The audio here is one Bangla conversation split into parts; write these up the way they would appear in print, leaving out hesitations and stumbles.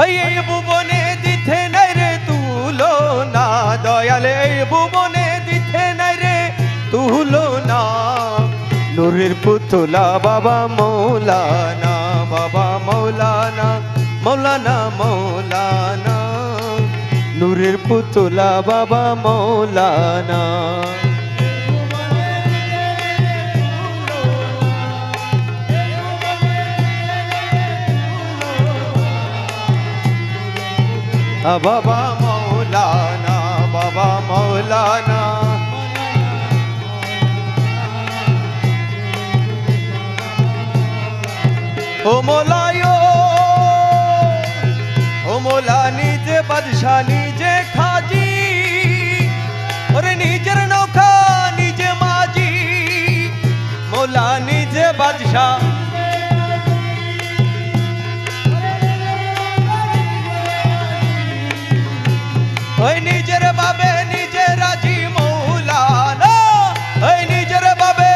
এই ভুবনে দিতে নাই রে তুলনা দয়াল এই ভুবনে দিতে নাই রে তুলনা নূরের পুতলা বাবা মৌলানা বাবা মৌলানা মৌলানা মৌলানা নূরের পুতলা বাবা মৌলানা বাবা মৌলানা বাবা মৌলানা ও মৌলায়ো ও মৌলা নিজে বাদশাহ নিজে খাজি ওরে নিজের নৌকা নিজে মাঝি মৌলা নিজে বাদশাহ ওই নিজের বাবে নিজে রাজি মৌলানা ওই নিজের বাবে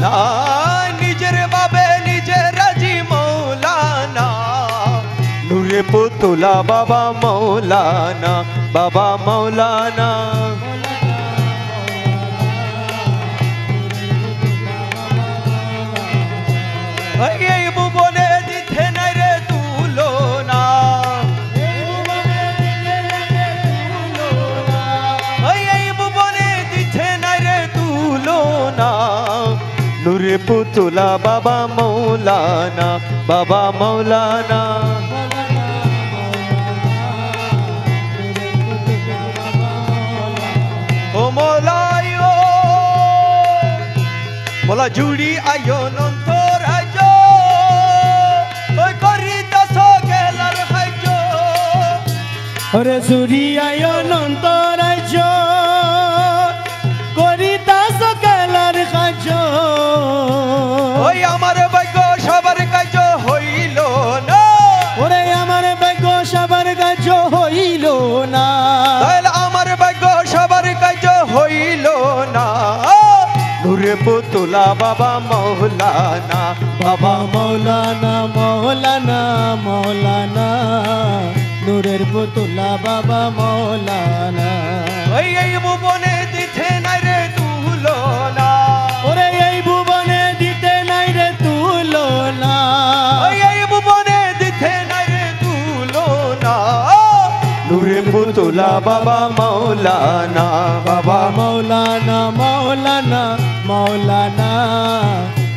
না নিজের বাবে নিজে রাজি মৌলানা নূরে পুতলা বাবা মৌলানা বাবা মৌলানা এই ভুবনে দিতে নাই রে তুলনা নূরে পুতলা বাবা মৌলানা বাবা মৌলানা ও মৌলায়ো মোলা জুড়ি আয়ো নন্তর আজ ওই করি দশ গেলার হাজ ওরে জুড়ি আয়ো নন্তর আজ করি দশ গেলার হাজ ওই আমার ভাগ্য সবার কাজ হইল না ওরে আমার ভাগ্য সবার কাজ হইল না তাহলে আমার ভাগ্য সবার কাজ হইল না নূরে পুতলা বাবা মৌলানা বাবা মৌলানা মৌলানা মৌলানা নূরের পুতলা বাবা মৌলানা এই ভুবনে দিতে নাই রে তুলনা ওরে এই ভুবনে দিতে নাই রে তুলনা এই ভুবনে দিতে নাই রে তুলনা নূরে পুতলা বাবা মৌলানা বাবা মৌলানা মৌলানা মৌলানা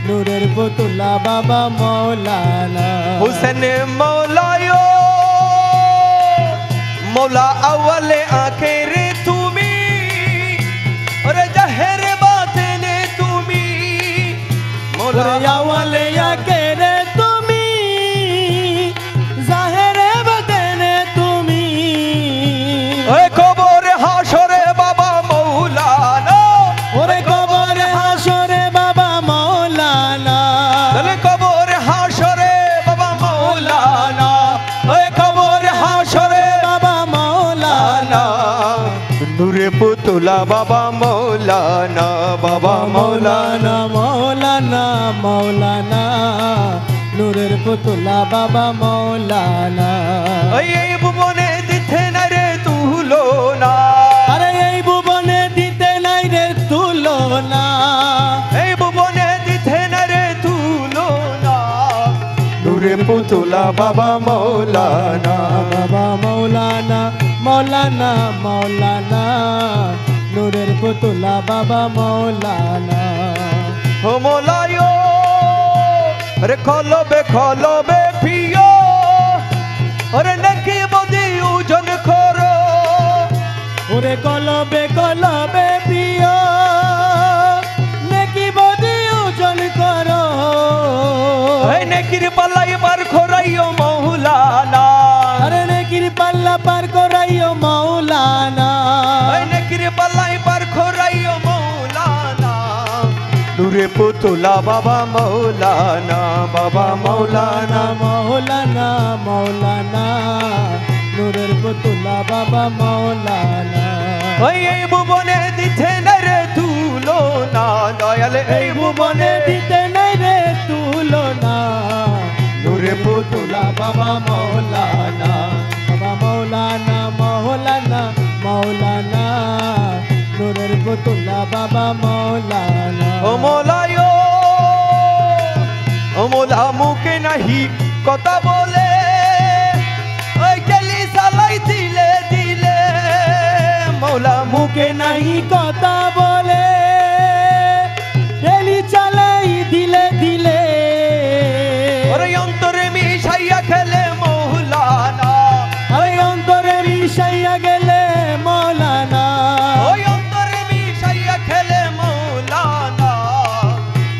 নূরের পুতলা বাবা মৌলানা হুসেন মৌলায়ো মৌলা আওয়ালে আখেরে তুমি ওরে জাহেরে বাতেনে তুমি মৌলা আওয়ালে আখেরে তুমি জাহেরে বাতেনে তুমি ওরে কবর হাসরে বাবা মৌলানা ওরে কবর হাসরে বাবা মৌলানা তাহলে কবর হাসরে বাবা মৌলানা ওই কবর হাসরে বাবা মৌলানা নূরে পুতলা বাবা মৌলানা বাবা মৌলানা মৌলানা মৌলানা নূরের পুতলা বাবা মৌলানা এই ভুবনে দিতে না রে তুলনা আরে এই ভুবনে দিতে নাই রে তুলনা এই ভুবনে দিতে না রে তুলনা নূরে পুতলা বাবা মৌলানা বাবা মৌলানা মৌলানা মৌলানা নূরের পুতলা বাবা মৌলানা ও মৌলায়ো রে খলবে প্রিয় ওরে নাকি বদি ওজন করো ওরে কলবে কলবে প্রিয় নেকি বদি ওজন করো এই নেকির পাল্লাই বার খরাইও মৌলানা আরে নেকির পাল্লা পার করাইও মৌলানা এই নেকির পাল্লাই বার খরাইও মৌলানা নূরে পুতলা বাবা মৌলানা বাবা মৌলানা মৌলানা মৌলানা নূরের পুতলা বাবা মৌলানা এই ভুবনে দিতে না রে তুলনা দয়াল এই ভুবনে দিতে নাই রে তুলনা নূরে পুতলা বাবা মৌলানা, বাবা মৌলানা মৌলানা মৌলানা, নূরের পুতুলা বাবা মৌলানা। ও মৌলায় ও মৌলা মুখে নাহি কথা বলে, ওই গেলি সালাই দিলে দিলে, মৌলা মুখে নাই কথা বলে, রেলি চালাই দিলে দিলে, ওরে অন্তরে মিশাইয়া খেলে মৌলানা, ওই অন্তরে মিশাইয়া গেলে মৌলানা, ওই অন্তরে মিশাইয়া খেলে মৌলানা,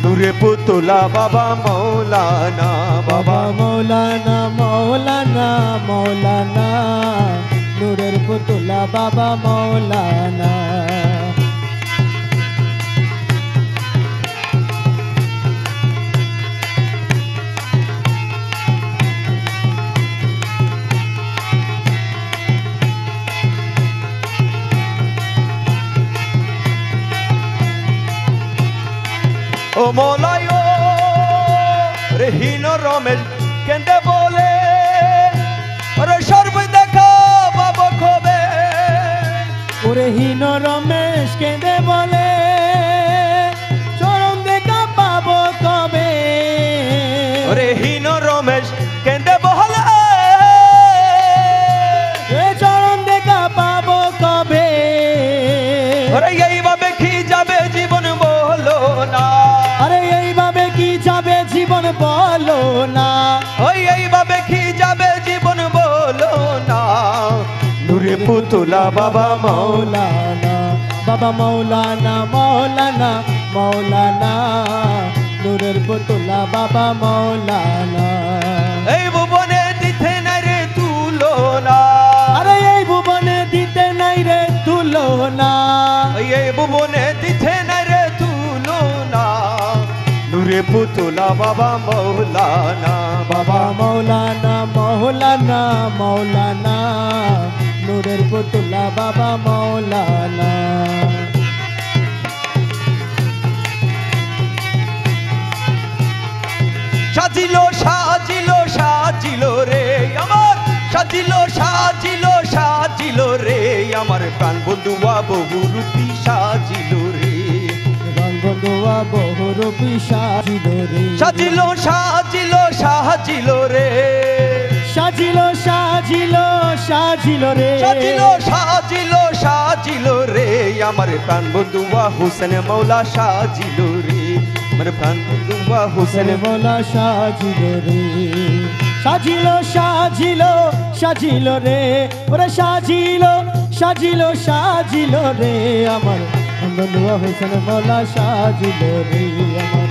নূরে পুতুলা বাবা মৌলানা, বাবা মৌলানা মৌলানা মৌলানা, নূরের পুতুলা বাবা মৌলানা। ও মৌলায় রে হীন রমেশ কেন্দে বলে, ওরে সর্ব দেখা বাবা খবে, ওরে হীন রমেশ কেঁদে বলে, চরণ দেখা পাবো কবে, ওরে হীন রমেশ কেন্দে বলে, এ চরণ দেখা পাবো কবে, ওরে এইভাবে কি যাবে জীবন বলো না, আরে এইভাবে কি যাবে জীবন বলো না, ওই এইভাবে কি যাবে জীবন বলো না, নূরে পুতুলা বাবা মৌলানা, বাবা মৌলানা মৌলানা মৌলানা, নূরের পুতুলা বাবা মৌলানা। এই ভুবনে দিতে নাই রে তুলনা, আরে এই ভুবনে দিতে নাই রে তুলনা, এই ভুবনে দিতে নাই রে তুলনা, নূরে পুতুলা বাবা মৌলানা, বাবা মৌলানা মৌলানা মৌলানা, নূরের পুতুলা বাবা মৌলানা। সাজিলো সাজিলো সাজিলো রে আমার, সাজিলো সাজিলো সাজিলো রে আমার, প্রাণ বন্ধুয়া বহুরূপী সাজিলো রে, বন্ধুয়া বহুরূপী সাজিলো রে, সাজিলো সাজিলো সাজিলো রে, সাজিলো সাজিলো সাজিলো রে, সাজিলো সাজিলো সাজিলো রে আমার, প্রাণ বন্ধুয়া হুসেন মৌলা সাজিলো রে, আমার প্রাণ বন্ধুয়া হুসেন মৌলা সাজিলো রে, সাজিলো সাজিলো সাজিলো রে, ওরে সাজিলো সাজিলো সাজিলো রে আমার, বন্ধুয়া হুসেন মৌলা সাজিলো রে আমার,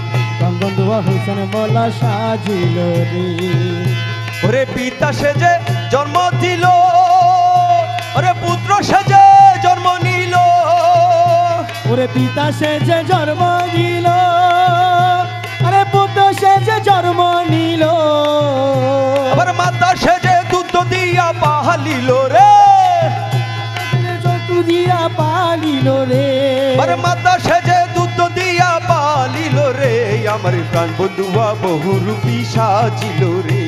বন্ধুয়া হুসেন মৌলা সাজিলো রে। ওরে পিতা সেজে জন্ম দিল, ওরে পুত্র সেজে জন্ম নিল, ওরে পিতা সে যে জন্ম দিল, আরে পুত্র সে যে জন্ম নিল, আবার মাতা সেজে দুধ দিয়া পালিল রে, চতু দিয়া পালিল রে, আবার মাতা সেজে দুধ দিয়া পালিল রে, আমার প্রাণ বন্ধুয়া বহুরূপী সাজিল রে,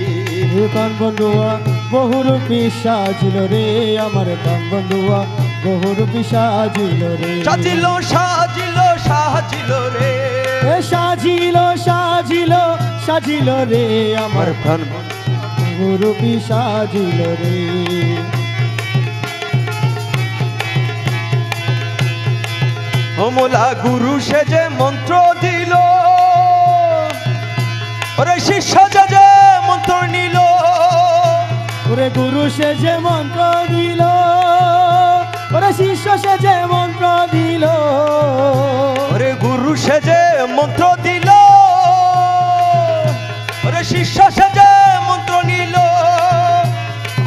কান বন্ধুয়া বহুরূপী সাজিল রে আমার, কান বন্ধুয়া বহুরূপী সাজিল রে, সাজিল সাজিল সাজিল রে, এ সাজিল সাজিল সাজিল রে আমার, আমার প্রাণ বহুরূপী সাজিল রে। অমলা গুরু সেজে মন্ত্র দিল, ওরে শিষ্য যে মন্ত্র নিল, ওরে গুরু সে যে মন্ত্র দিল, ওরে শিষ্য সে যে মন্ত্র দিল, ওরে গুরু সেজে মন্ত্র দিল, ওরে শিষ্য সেজে মন্ত্র নিল,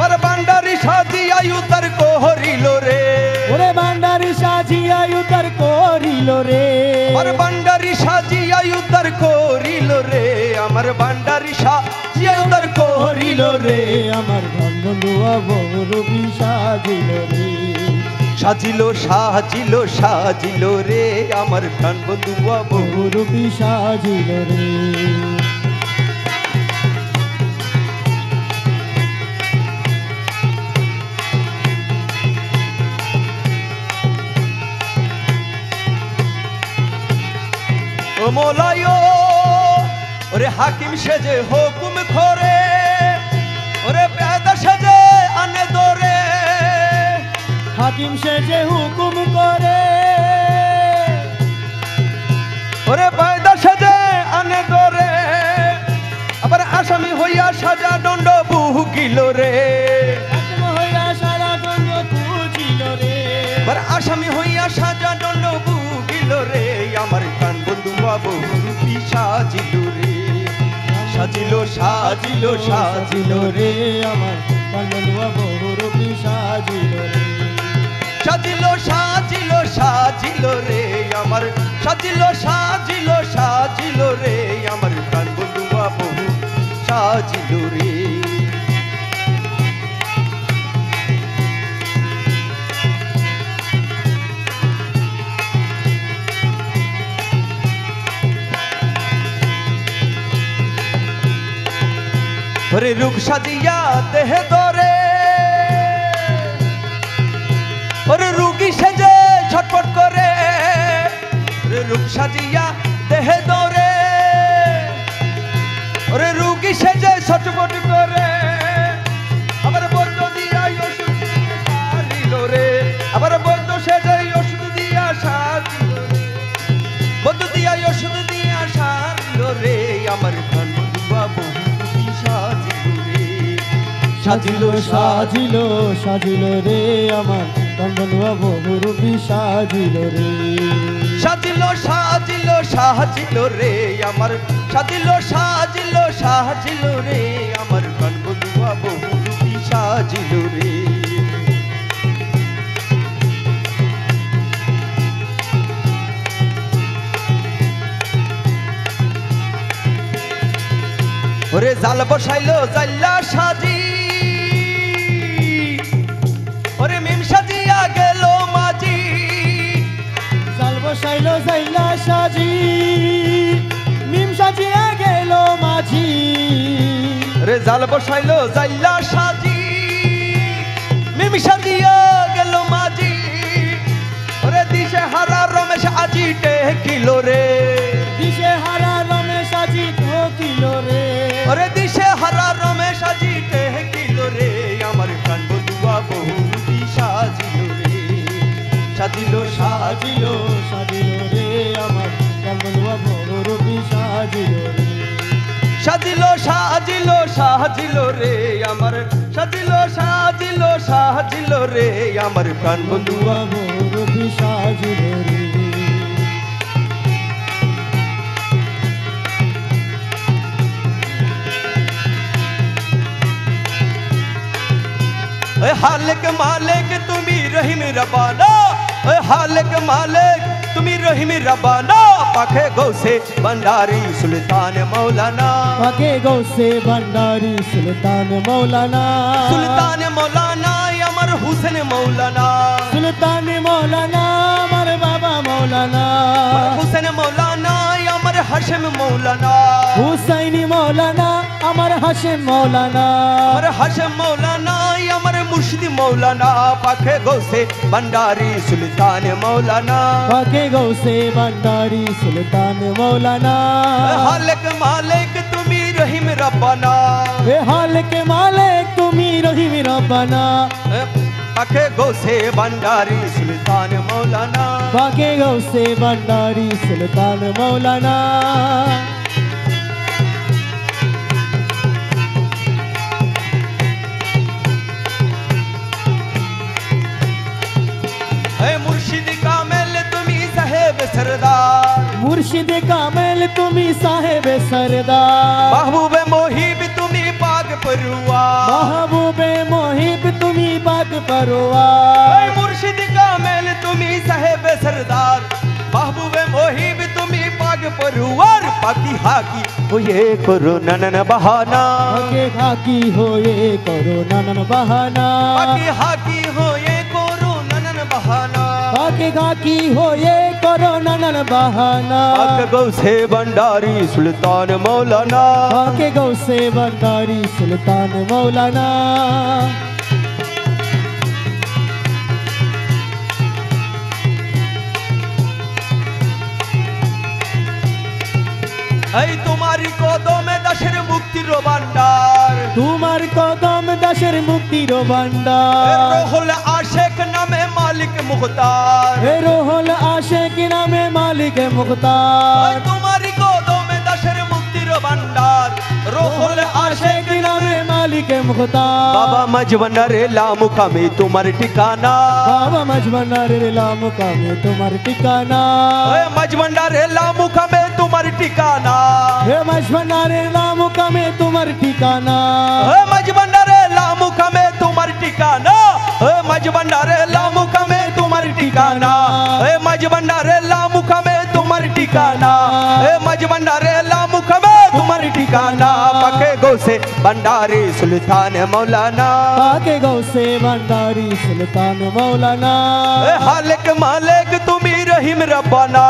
আর বান্ডারি সাজিয়া উদ্ধার করিল রে, ওরে ভান্ডারি সাজিয়া উদ্ধার করিল রে, আর বান্ডারি সাজিয়া উদ্ধার করিল রে, আমার বান্ডারি সাজিয়া উদ্ধার করিল রে, আমার বন্ধুয়া বহুরূপী সাজিল রে, সাজিল সাজিল সাজিল রে আমার প্রাণ বন্ধুয়া বহু, বহুরূপী সাজিল রে। মোলায় ওরে হাকিম সেজে হুকুম করে ওরে পেদা সেজে আনে দরে হাকিম সেজে হুকুম করে ওরে পেদা সেজে আনে দরে আবার আসামি হইয়া সাজা দণ্ড ভুগিল রে হাকিম হইয়া সারা গঞ্জ পুজিল রে আবার আসামি হইয়া সাজা দণ্ড ভুগিল রে আমার প্রাণ বন্ধু বাবু রূপী সাজিল রে সাজিল সাজিল সাজিল রে আমার কান্দুয়া বহুরূপী সাজিল রে সাজিল সাজিল সাজিল রে আমার সাজিল সাজিল সাজিল রে আমার প্রাণ বন্ধু বাবু সাজিল রে ওরে রূপ সাজিয়া দেহে দরে ওরে রুগী সেজে ছটফট করে ওরে রূপ সাজিয়া দেহে দরে ওরে রুগী সেজে ছটফট করে আবার বৈদ্য দিয়া ওষুধ সারিল রে আবার বৈদ্য সেজে ওষুধ দিয়া সারিল রে বৈদ্য দিয়া ওষুধ দিয়া সারিল রে আমার প্রাণ বন্ধু বাবু সাজিল সাজিল সাজিল রে আমার কান্দুয়া বহুরূপী সাজিল রে সাজিল সাজিল সাজিল রে আমার সাজিল সাজিল সাজিল রে আমার প্রাণ বন্ধু বাবু সাজিল রে ওরে জাল বসাইলো জাল্লা সাজি ওরে মিম সাজিয়া গেল মাঝি জাল বসাইল জাইলা সাজি মিম সাজিয়া গেল মাঝি রে জাল বসাইলো জাল্লা সাজি মিম সাজিয়া গেল মাঝি ওরে দিশে হারা রমেশ আজি টেকিল রে দিশে হারা রমেশ আজি ঢোকিল রে ওরে দিশে হারা রমেশ আজি টেকিল রে আমার প্রাণ বন্ধু বাবু সাজিল রে সাজিল সাজিল সাজিল সাজিল রে আমার কান্দুয়া বহুরূপী সাজিল রে সাজিল সাজিল সাজিল রে আমার সাজিল সাজিল সাজিল রে আমার প্রাণ বন্ধু বহুরূপী সাজিল রে हालिक मालिक तुम्ही रहीम रबाना हालिक मालिक तुम्ही रहीम रबाना पाखे गौसे भंडारी सुल्तान मौलाना पाके गौसे भंडारी सुल्तान मौलाना सुल्तान मौलाना अमर हुसैन मौलाना सुल्तान मौलाना अमर बाबा मौलाना हुसैन मौलाना अमर हशम मौलाना हुसैनी मौलाना अमर हशम मौलाना अमर हशम मौलाना अमर मुर्शिद मौलाना पाखे गौसे भंडारी सुल्तान मौलाना पाके गौसे भंडारी सुल्तान मौलाना हालिक मालिक तुम्ही रहीम रब्बाना वे हालिक मालिक तुम्ही रहीम रब्बाना पाखे गौसे भंडारी सुल्तान मौलाना पाके गौसे भंडारी सुल्तान मौलाना मुर्शिद कामिल तुम्ही साहेब सरदार मुर्शिद कामिल तुम्ही साहेब सरदार महबूब मोहिब तुम्ही पाक परवार महबूबे मोहिब तुम्ही बाग परवार मुर्शिद कामिल तुम्ही साहेब सरदार महबूब मोहिब तुम्ही पाक परवार पाकी हाकी हो ये करो ननन बहाना पाके हाकी हो ये करो ननन बहाना पाकी हाकी हो ये करो ननन बहाना पाके हाकी हो ये करो ननन बहाना पाक गौसे भंडारी सुल्तान मौलाना पाके गौसे भंडारी सुल्तान मौलाना এই তোমারই কদমে দাসের মুক্তির ভান্ডার, তোমার কদম দাসের মুক্তির ভান্ডার। রোহুল আশেক নামে মালিক মুখতার, এ রোহুল আশেক নামে মালিক মুখতার। তোমারই কদমে দাসের মুক্তির ভান্ডার, রোহুল আশেক নামে মালিক মুখতার। বাবা মজবন্ডারে লামুখামে তোমার ঠিকানা, বাবা মজবন্ডারে লামুখামে তোমার ঠিকানা। মজবন্ডারে লামুখামে তোমার ঠিকানা, হে মজবন্ডারে লামুখামে তোমার ঠিকানা। মজবন্ডারে লামুখামে তোমার ঠিকানা, মজবন্ডারে লামুখামে তোমার ঠিকানা, মজবন্ডারে লামুখামে তোমার ঠিকানা, মজবন্ডারে লামুখামে তোমার ঠিকানা। পাকে গৌসে भंडारी सुल्तान मौलाना, पाके गौसे भंडारी सुल्तान मौलाना। हालिक मालिक तुम्ही रहीम रब्बाना,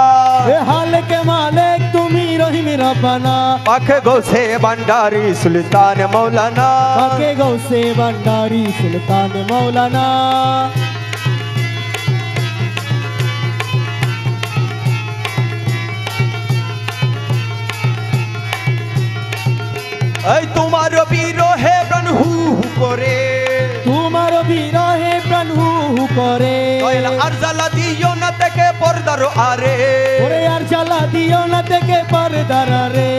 हालिक मालिक तुम्ही रहीम रब्बाना। पाके गौसे भंडारी सुल्तान मौलाना, पाके गौसे भंडारी सुल्तान मौलाना। तुम्हार বিরহে প্রাণ হু হু করে, তোমার বিরহে প্রাণ হু হু করে। আর জ্বালা দিও না থেকে পর্দার আরে, ওরে আর জ্বালা দিও না থেকে পর্দার রে।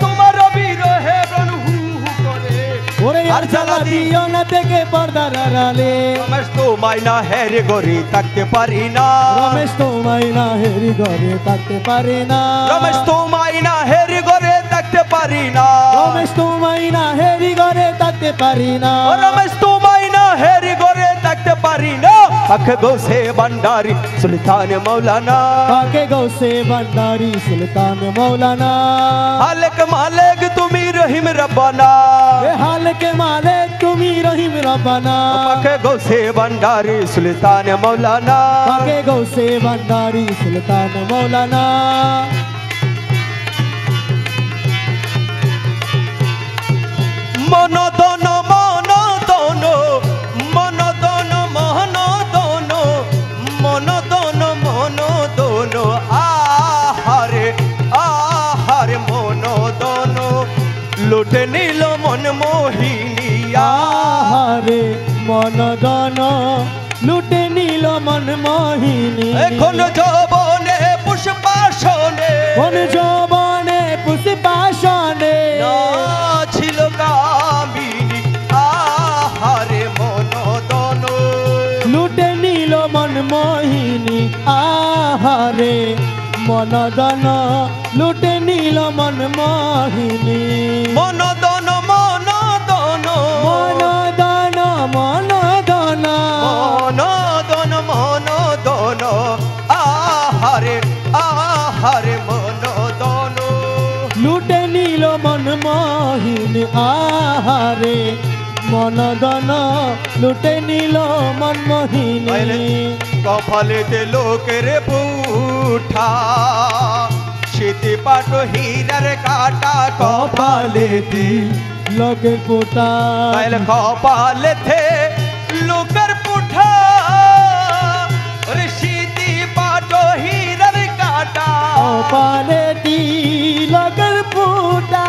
তোমার বিরহে প্রাণ হু হু করে, ওরে আর জ্বালা দিও না থেকে পর্দার আড়ালে। রমেশ তোমায় না হেরে গরি থাকতে পারি না, রমেশ তোমায় না হেরি ঘরে থাকতে পারে না। রমেশ তোমায় না হেরে গরে থাকতে পারি না, রমেশ তোমায় না হেরি ঘরে থাকতে পারি না। রমেশ তোমায় না হেরে গরে থাকতে পারি না। পাকে গৌসে भंडारी सुल्तान मौलाना, पाके गौसे भंडारी सुल्तान मौलाना। हालिक मालिक तुम्ही रहीम रब्बाना, ए हालिक मालिक तुम्ही रहीम रब्बाना। पाके गौसे भंडारी सुल्तान मौलाना, पाके गौसे भंडारी सुल्तान मौलाना। মনদন মনদন মনদন মনদন মনদন মনদন আহারে আহারে মনদন লুটে নিল মন মোহিনিয়া, আহারে মনদন লুটে নিল মন মোহিনী। এখন যৌবনে পুষ্পাসনে, কোন যৌবনে পুষ্পাসনে ছিল কামিনী আহারে মনদন লুটে নিল মন মোহিনী। আহারে মনদন লুটে নিল মন মোহিনী। মনদন মনদন মনদন মনদন মনদন মনদন আহারে আহারে মনদন লুটে নিল মন মোহিনী। আহারে মনদন লুটে নিল মন মোহিনী। কপালেতে লোকের পুঠা শীতে পাট হীরার কাটা, কপালেতে লোকের পোটা কপালেতে লোকের পুঠা শীতে পাট হীরার কাটা, কপালেতি লোকের পোটা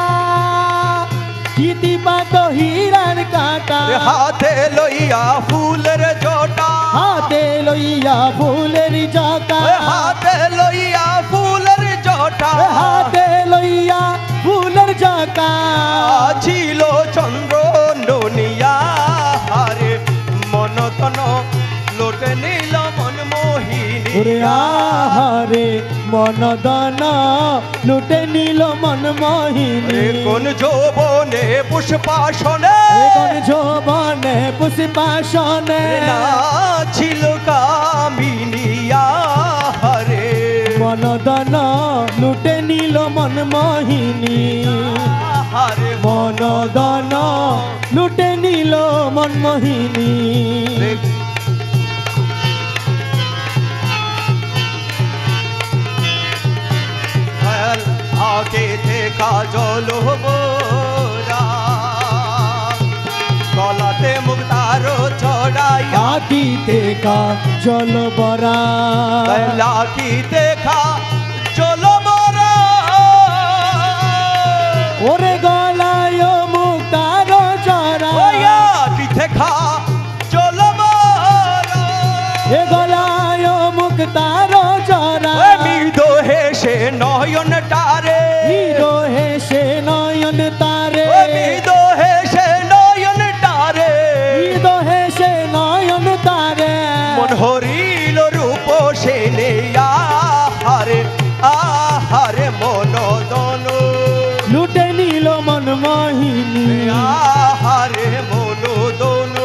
চিতি পাত হীরার কাটা। হাতে লইয়া ফুলের জটা, হাতে লইয়া ফুলের জটা। হাতে লইয়া ফুলের জটা, হাতে লইয়া ফুলের জটা। ছিল চন্দ্র ননিয়া হারে মনতন লোটে নিল মন মোহিনী। ওরে আহারে মনদন লুটে নিল মন মোহিনী। কোন যৌবনে পুষ্পাসনে, কোন যৌবনে পুষ্পাসনে ছিল কামিনিয়া হরে মনদন লুটে নিল মন মোহিনী। হরে মনদন লুটে নিল মন মোহিনী। আগে দেখা জল বোরা গলাতে মুক্তার চড়াই, আকি দেখা জল বরা লাকি দেখা জল বরা ওরে গলায় মুক্তার জরা ওয়া পিঠে খা চলো মারা এ গলায় মুক্তার জরা ওই মৃদু হেসে নয়ন টারে হিরো হেসে নয়ন তারে ওই মৃদু হেসে নয়ন টারে হিরো হেসে নয়ন তারে মন হরিল রূপ সেনে আহারে আহারে মনোদন লুটে নিল মন মোহিনী আহারে মনোদন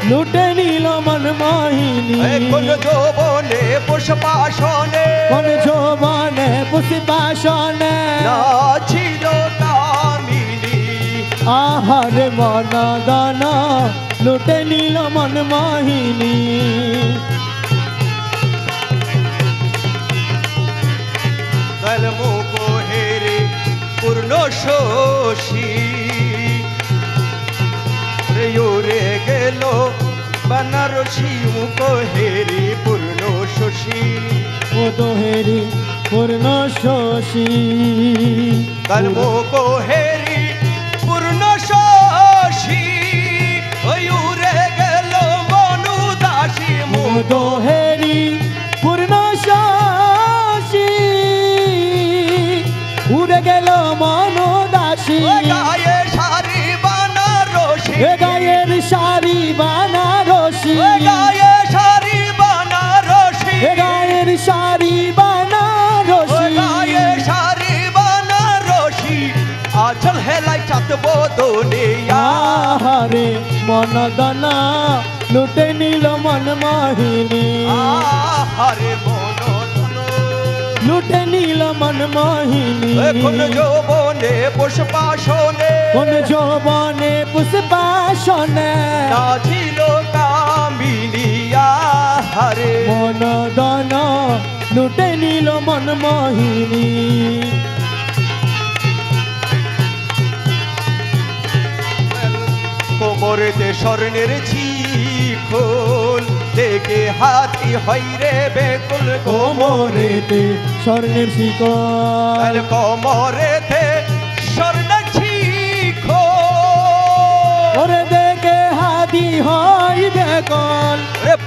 লুটে নিল মন মোহিনী কোন যৌবনে পুষ্পাসনে কোন যৌবনে পুষ্পাসনে নাচিল কামিনী আহারে মন দন লুটে নিল মন মোহিনী মুখ হেরে পূর্ণ শোষী রে গেল বানারসি মুখ হেরে পূর্ণ শোষী ও দোহেরি পূর্ণ শোষী কাল মুখ হেরি পূর্ণ শোষী রে গেল মনু দাসী ও মুখ দোহেরি পূর্ণ শোষী উড়ে গেল মন দাসী গায়ে শাড়ি বানারসি এ গায়ের শাড়ি বানারসি গায়ে শাড়ি বানারসি এ গায়ের শাড়ি বানারসি গায়ে শাড়ি বানারসি আচল হেলাই চাঁদ বদনে আহারে মন দনা লুটে নিল মন মোহিনী আহারে মনোধন লুটে নিল মন মোহিনী কোন যৌবনে পুষ্পাসনে কোন যৌবনে পুষ্পাসনে নাচিল কামিনী আহারে মন দন লুটে নিল মন মোহিনী কোমরেতে স্বর্ণের ছিখোল দেখে হাতি হইরে বেকুল কোমরেতে স্বর্ণের শিকল কোমরেতে স্বর্ণ ছিখোল ওরে দেখে হাতি হয় বেকল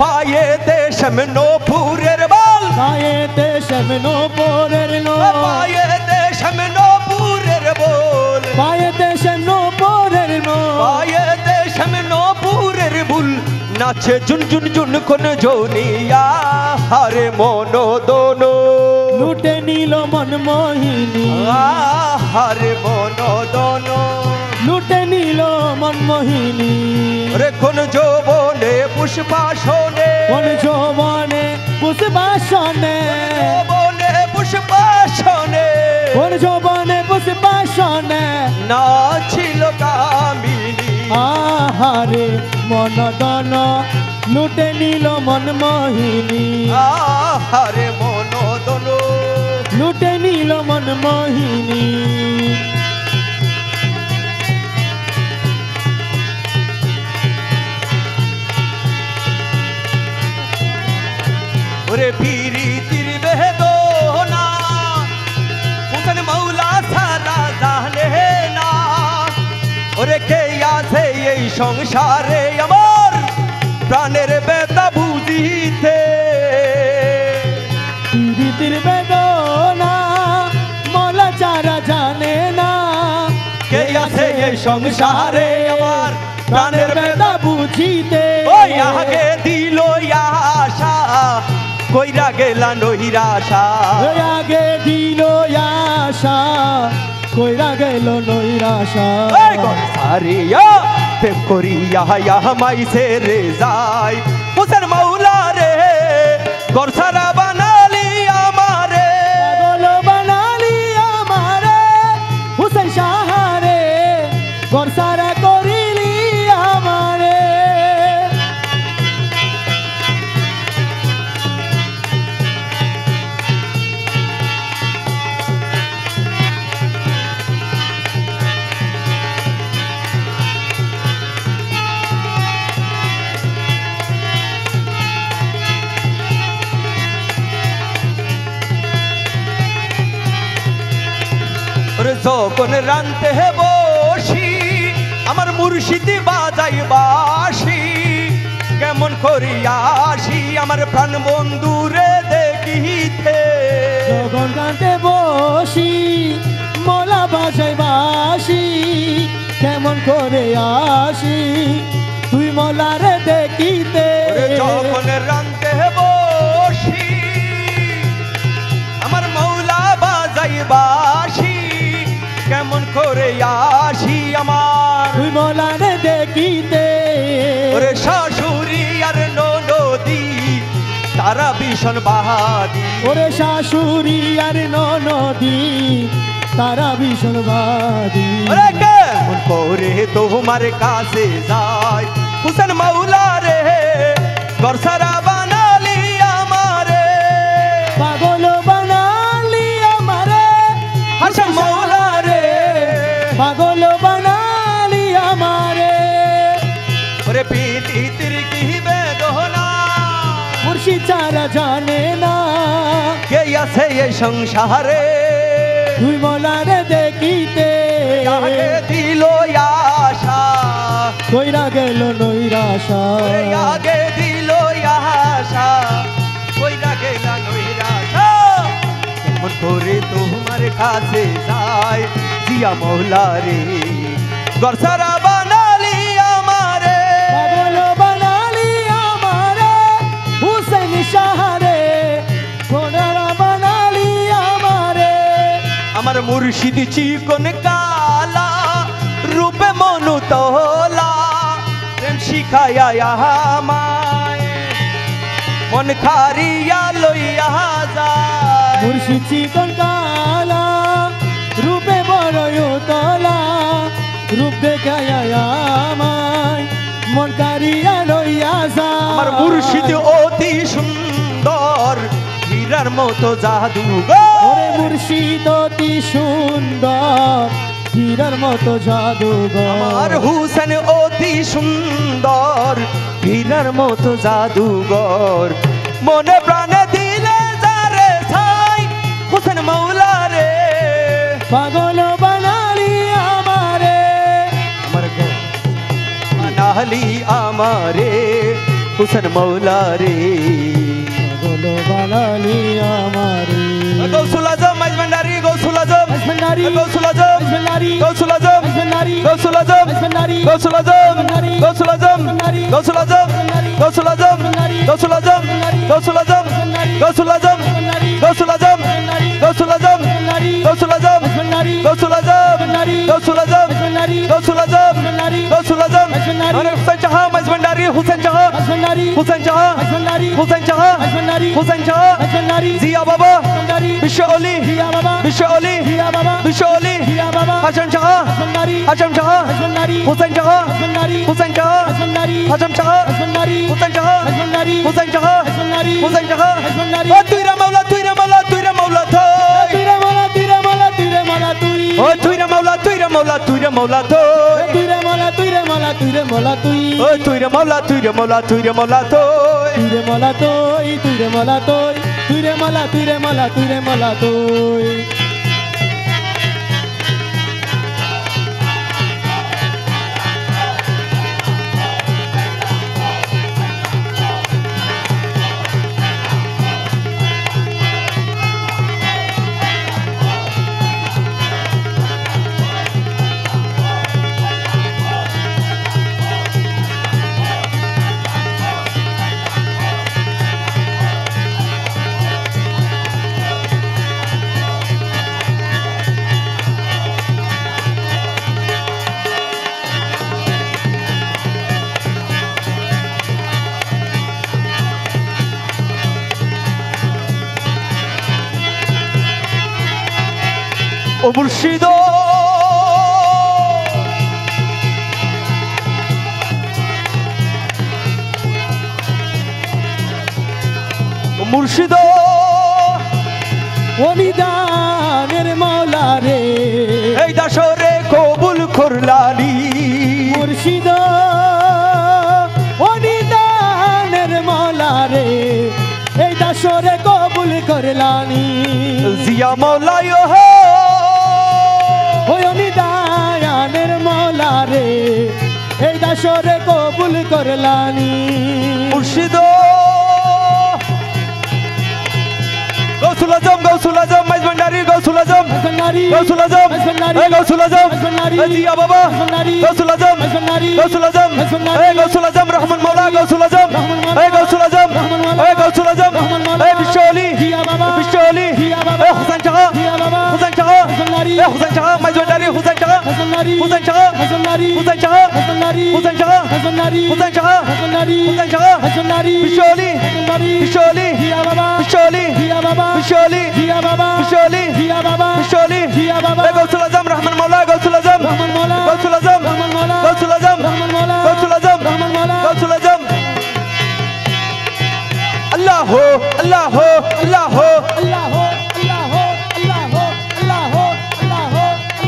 পায়েতে সামনো ফুরের বল গায়েতে সেমনো পরের নো পায়েতে সামনো ফুরের বল পায়েতে সেমনো পরের নো পায়েতে সামনো ফুরের বুল নাচে জুন জুন জুন কোন জনিয়া হারে মনোদন লুটে নিল মন মোহিনী আহারে মনোদন লুটে নিল মন মোহিনী রে কোন যৌবনে পুষ্পাসনে কোন যৌবনে পুষ্পাসনে যৌবনে পুষ্পাসনে কোন যৌবনে পুষ্পাসনে নাচিল কামিনী আহারে মন দন লুটে নিল মন মোহিনী আহারে মনোদন লুটে নিল মন মোহিনী ওরে পীরিতির বেদনা উতন মৌলা সারা জানে না ওরে কে আছে এই সংসারে আমার প্রাণের বেদা বুঝিতে পীড়িতের বেদনা মলা চারা জানে না কে আছে এই সংসারে আমার প্রাণের বেদা বুঝিতে ওই আগে দিল আশা কইরা গেলা নৈরাশা ওই আগে দিল আশা কইরা গেল নৈরাশা এই গরসারিয়া প্রেম করিয়া মাইসে রে যাই হোসেন মাওলা রে গরসারা বানালি আমারে পাগল বানালি আমারে হুসেন সাহারে গরসারা করিলি আমারে যখন রানতে বসি আমার মুর্শিদি বাজাই বাসি কেমন করিয়া আসি আমার প্রাণ বন্ধুরে দেখিতে যখন কাঁদে বসি মোলা বাজাই বাসি কেমন করে আসি তুই মোলারে দেখিতে ওরে যখন রানতে বসি আমার মৌলা বাজাই বাসি কেমন করে আসি আমার তুই মোলারে দেখিতে ওরে শাশুড়ি আর ননদি তারা ভীষণ বাহাদি ওরে শাশুড়ি আর ননদি তারা ভীষণ বাদী ওরে কেমন করে তোমার কাছে যায় হুসেন মৌলা রে গরসারা বানালি আমারে পাগল বানালি আমারে হাসন মৌলা রে পাগল বানালি আমারে ওরে পীড়িতের কি বেদনা মুর্শিদ ছাড়া জানে না কে আছে এই সংসারে তুই মোলারে দেখিতে আগে দিল আশা কইরা গেল নৈরাশা ওরে আগে দিল আশা কইরা গেল নৈরাশা কেমন করে তোমার কাছে যায় জিয়া মৌলা রে গরসারা বানালি আমারে পাগল বানালি আমারে হুসেন শাহরে সোনারা বানালি আমারে আমার মুর্শিদ চিকন কালা রূপে মনু তোলা প্রেম শিখায়া আমায় মন খারিয়া লইয়া যায় মুর্শিদ চিকন কালা রূপে বড় তলা রূপ দেখায় আমায় মন কারিয়া লইয়া যা আমার মুর্শিদ অতি সুন্দর হীরার মতো জাদুঘর ওরে মুর্শিদ অতি সুন্দর হীরার মতো জাদুঘর আমার হুসেন অতি সুন্দর হীরার মতো জাদুঘর মনে প্রাণে দিলে যারে ছাই হুসেন মৌলা রে পাগল বানালি আমারে আমার গো বানালি আমারে হুসেন মৌলা রে পাগল বানালি আমারে গৌসুল আজম মাইজভান্ডারি গৌসুল আজম হাসবান্ডারি গৌসুল আজম হাসবান্ডারি গৌসুল আজম হাসবান্ডারি গৌসুল আজম হাসবান্ডারি গৌসুল আজম গৌসুল আজম গৌসুল আজম গৌসুল আজম গৌসুল আজম গৌসুল আজম গৌসুল আজম গৌসুল আজম গৌসুল আজম গৌসুল আজম গৌসুল আজম গৌসুল আজম গৌসুল আজম গৌসুল আজম আরে হুসেন চাহা মাইজভান্ডারি হুসেন চাহা হাসবান্ডারি হুসেন চাহা হাসবান্ডারি হুসেন চাহা হাসবান্ডারি হুসেন চাহা হাসবান্ডারি জিয়া বাবা হাসবান্ডারি বিশ্ব অলি হিয়া বাবা বিশ্ব অলি হিয়া বাবা বিশ্ব অলি হিয়া বাবা হাসান চাহা হাসবান্ডারি হাসান চাহা হাসবান্ডারি হুসেন চাহা হাসবান্ডারি হুসেন চাহা হাসবান্ডারি হাসান চাহা হাসবান্ডারি হুসেন চাহা হাসবান্ডারি হুসেন চাহা হাসবান্ডারি হুসেন চাহা হাসবান্ডারি ও তুই রে মাওলা তুই রে মাওলা তুই রে মাওলা তুই তুইরে মালা তুইরে মালা তুইরে মালা তুই ও তুই রে মাওলা তুই রে মাওলা তুই রে মাওলা তুই তুইরে মালা তুইরে মালা তুইরে মালা তুই ও তুই রে মাওলা তুই রে মাওলা তুই রে মাওলা তুই তুইরে মালা তুই তুইরে মালা তুই তুইরে মালা তুইরে মালা তুইরে মালা তুই ও মুর্শিদ ও মুর্শিদ অনিদানের মাওলা রে এই দাসরে কবুল করলানি মুর্শিদ অনিদানের মাওলা রে এই দাসরে কবুল করলানি জিয়া মৌলায় হো ওই নিদায়ানের মৌলা রে এই দাসরে কবুল করলানি মুর্শিদ গৌসুল আজম মাইজ ভান্ডারি গৌসুল আজম হাসনারি গৌসুল আজম এই গৌসুল আজম এই জিয়া বাবা গৌসুল আজম এই গৌসুল আজম রহমান মৌলা গৌসুল আজম এই গৌসুল আজম এই গৌসুল আজম এই বিশ্ব আলী এই হুসেন শাহ এই হুসেন শাহ মাইজ ভান্ডারি হুসেন শাহ হুসেন শাহ হুসেন শাহ হুসেন শাহ বিশ্ব আলী বিশ্ব আলী বিশ্ব আলী বিশালী বিশালী বিশালী গৌসুল আজম রহমান মৌলা গৌসুল আজম গৌসুল আজম গৌসুল আজম গৌসুল আজম গৌসুল আজম আল্লাহ আল্লাহ আল্লাহ আল্লাহ আল্লাহ আল্লাহ আল্লাহ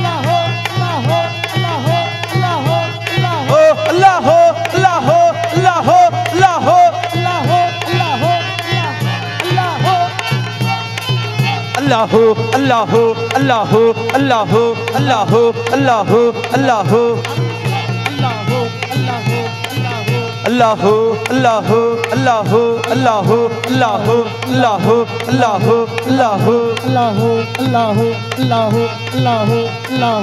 আল্লাহ আল্লাহ আল্লাহ আল্লাহ Allah, Allah, Allah, Allah, Allah, Allah, Allah, Allah, Allah, Allah, Allah,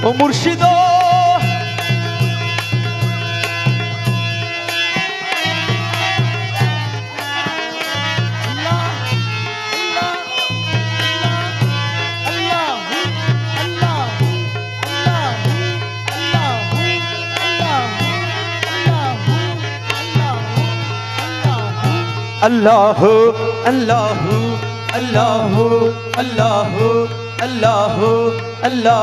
O Murshido Allah, Allah, Allah, Allah, Allah, Allah,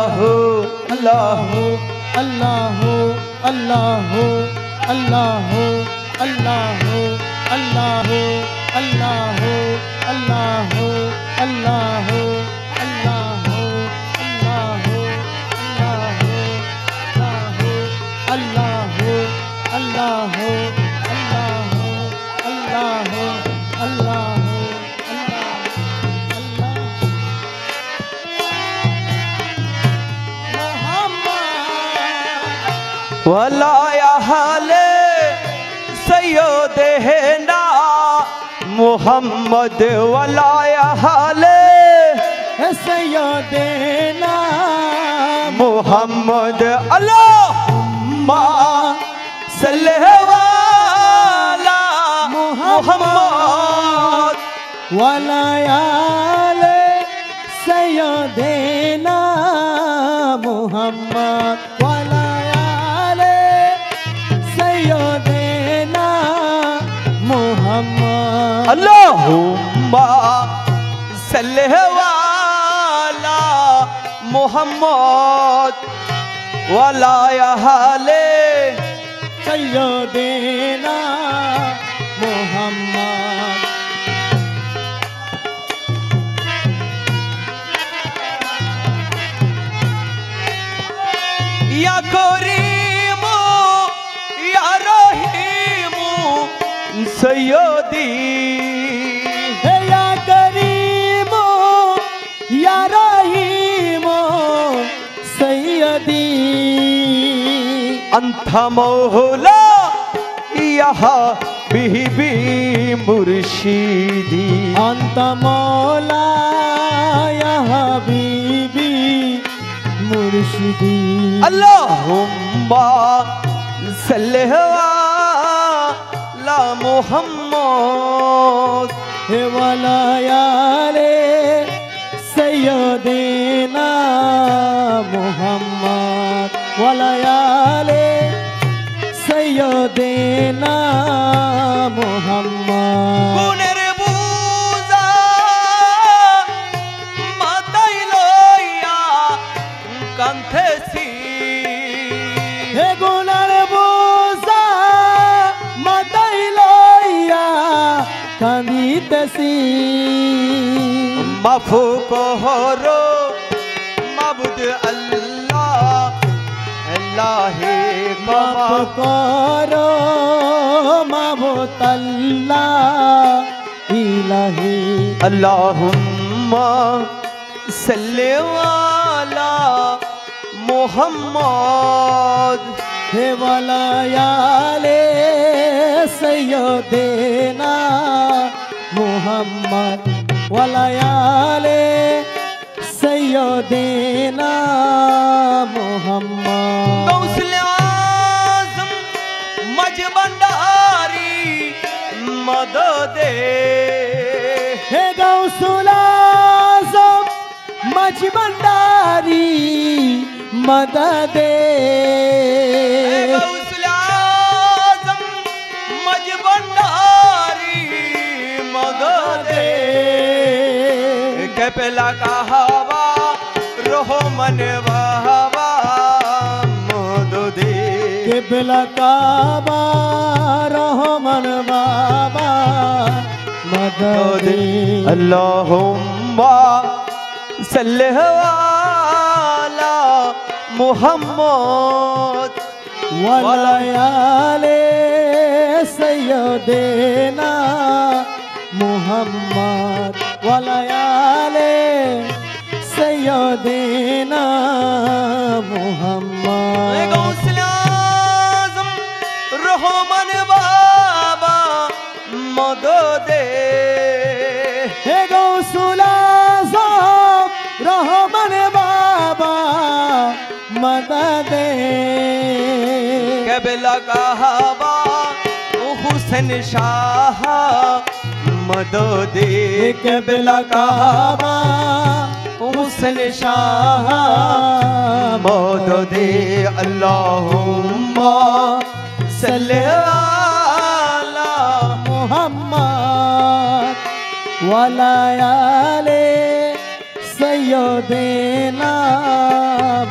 Allah, वला हाले सैयदना मोहम्मद वला हाले सैयदना मोहम्मद अल्लाहुम्मा सल्लि वाला मोहम्मद वला आले सैयदना मोहम्मद वला आले सैयदना मोहम्मद अल्लाहुम्मा सल्लि वाला मोहम्मद वला आले सैयदना मोहम्मद या करीमो या रहीमो सैयदी या करीमो या रहीमो सैयदी अंत मौला या बीबी मुर्शिदी अंत मौला या हबीबी मुर्शिदी अल्लाहुम्मा सल्लि वाला मोहम्मद हे वाला यारे सैयदना मोहम्मद वाला यारे सैयदना मोहम्मद গুণের বুজা মাথায় লইয়া কান্থেছি হে গুনার বোঝা মাথায় লইয়া কাঁদিতেছি মাফু কহরো মাবুদ আল্লাহ আল্লাহে মাফ মাফ করো মাবুদ আল্লাহ ইলাহি আল্লাহুম্মা सल्ले वाला मोहम्मद हे वलायाले सैयदेना मोहम्मद वलायाले सैयदेना मोहम्मद गौसले आज़म मज भंडारी मददे हे गौसुल आज़म मज भंडारी मददे गौसले आज़म मज भंडारी मददे कपला का हवा रहो मन बहवा मददे किबला काबा रहमान बाबा मददे अल्लाहुम्मा सल्ले वाला मुहम्मद वलायाले सैयदेना मुहम्मद वलायाले सैयदेना मुहम्मद गौसले आज़म रहमान बाबा मददे हे गौसुल आज़म रहमान बाबा मददे कबला का हवा हुसैन शाह मददे किबला काबा हुस्न शाह मददे अल्लाहुम्मा सल्ले अला मुहम्मद वलायाले सैयदेना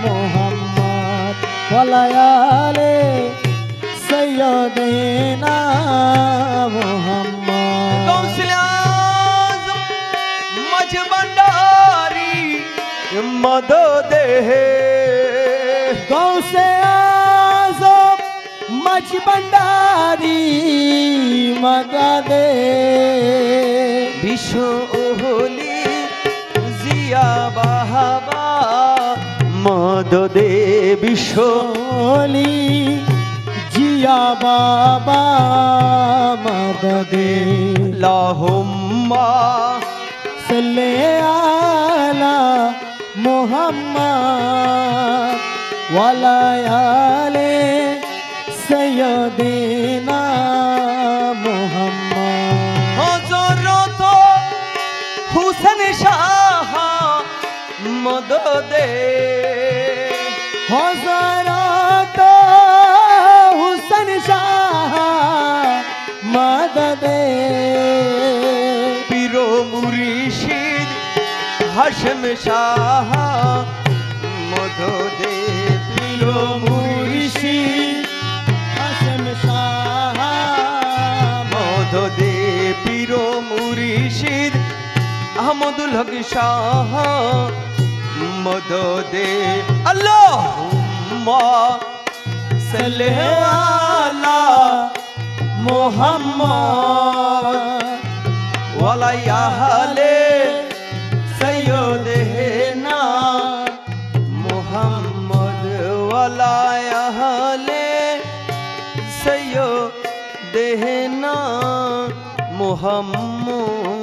मुहम्मद वलायाले सैयदेना मुहम्मद गौसले आज़म मज भंडारी मददे गौसे आज़म मज भंडारी मददे विश्व ओहली जिया बाबा मददे विश्व ओली जिया बाबा मददे अल्लाहुम्मा सल्ले आला मुहम्मद वलायाले सैयदेना मुहम्मद हज़रत हुसैन शाह मददे हज़रत हुसैन शाह मददे पीरो मुर्शिद हाशिम शाह मददे पीरो मुर्शिद हाशिम शाह मददे पीरो मुर्शिद अहमदुल हक शाह मददे अल्लाहुम्मा सल्ले अला मुहम्मद वलायाले सैयदेना मुहम्मद वलायाले सैयदेना मुहम्मद